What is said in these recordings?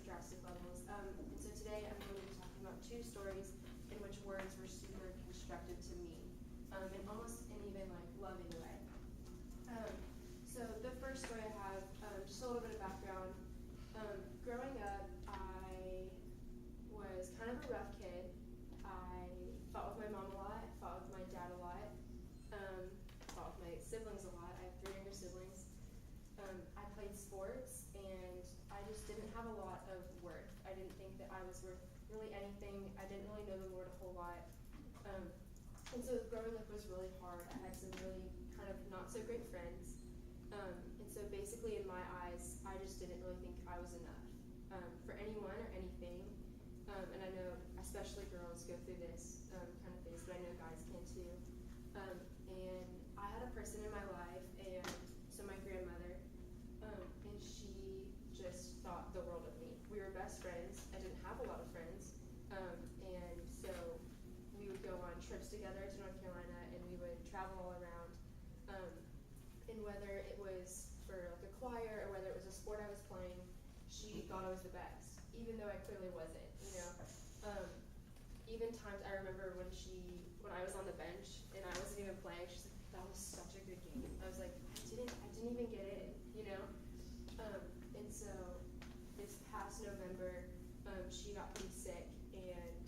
drastic levels. And so today I'm going to be talking about two stories in which words were super constructive to me, in almost an even like loving way. So the first story I have, just a little bit of background. Growing up, I was kind of a rough kid. I fought with my mom a lot, fought with my dad a lot, fought with my siblings a lot. I have 3 younger siblings. I played sports, and I just didn't have a lot of worth. I didn't think that I was worth really anything. I didn't really know the Lord a whole lot. And so growing up was really hard. I had some really kind of not so great friends. And so basically in my eyes, I just didn't really think I was enough for anyone or anything. And I know especially girls go through this kind of phase, but I know guys can too. And I had a person in my life, and so my grandmother, and she just thought the world of me. We were best friends. I didn't have a lot of friends. And so we would go on trips together to North Carolina, and we would travel all around. And whether it was for like a choir or whether it was a sport I was playing, she thought I was the best, even though I clearly wasn't, you know. Even times I remember when I was on the bench and I wasn't even playing, she's like, that was such a good game. I was like, I didn't even get in, you know. And so this past November, she got pretty sick, and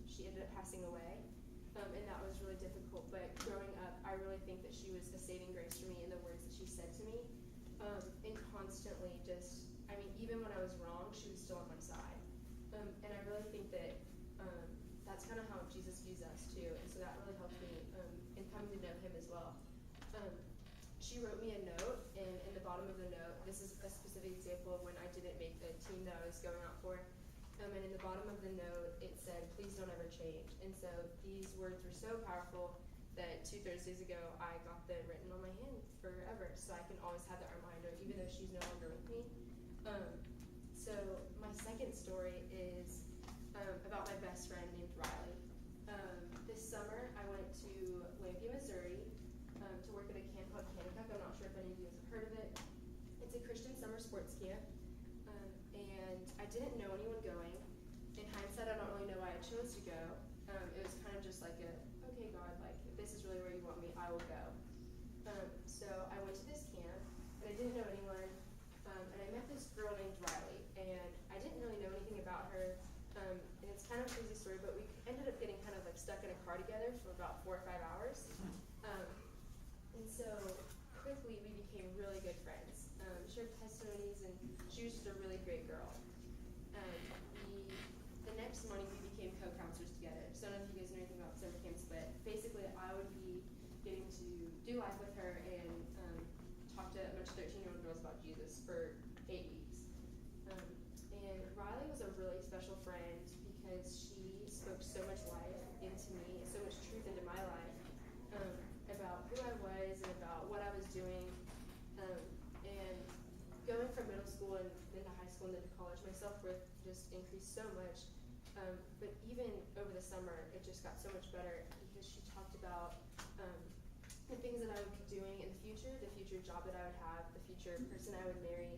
she ended up passing away. And that was really difficult, but growing up, I really think that she was a saving grace for me in the words that she said to me. And constantly even when I was wrong, she was still on my side. And I really think that that's kind of how Jesus views us too, and so that really helped me in coming to know him as well. She wrote me a note, and in the bottom of the note, this is a specific example of when I didn't make the team that I was going out for. And in the bottom of the note, it said, "Please don't ever change." And so these words were so powerful that 2 Thursdays ago, I got them written on my hand forever, so I can always have that reminder, even though she's no longer with me. So my second story is about my best friend named Riley. This summer, I went to Lampy, Missouri, to work at a camp called Kanakuk. I'm not sure if any of you have heard of it. It's a Christian summer sports camp. And I didn't know anyone going. In hindsight, I don't really know why I chose to go. It was kind of just like okay, God, like, if this is really where you want me, I will go. So I went to this camp, and I didn't know anyone. And I met this girl named Riley, and I didn't really know anything about her. And it's kind of a crazy story, but we ended up getting kind of like stuck in a car together for about 4 or 5 hours. And so quickly we became really good friends. Shared testimonies, and she was just a really great girl. The next morning we became co-counselors together. So I don't know if you guys know anything about summer camps, but basically I would be getting to do life with her and talk to a bunch of 13-year-old girls about Jesus for 8 weeks. And Riley was a really special friend because she spoke so much life into me, so much truth into my life, about who I was and about what I was doing. And going from middle school and into high school and into college, my self-worth just increased so much. But even over the summer, it just got so much better because she talked about the things that I would be doing in the future job that I would have, the future person I would marry.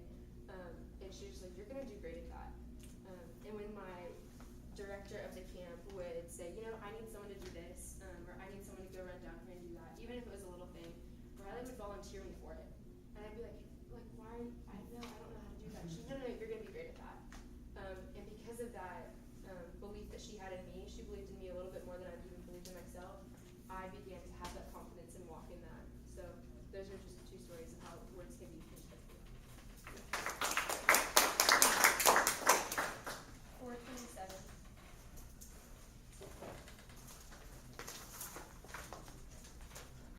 And she was like, "You're going to do great at that." And when my director of the camp would say, "I need someone to do this, or I need someone to go run down here and do that," even if it was a little thing, Riley would volunteer me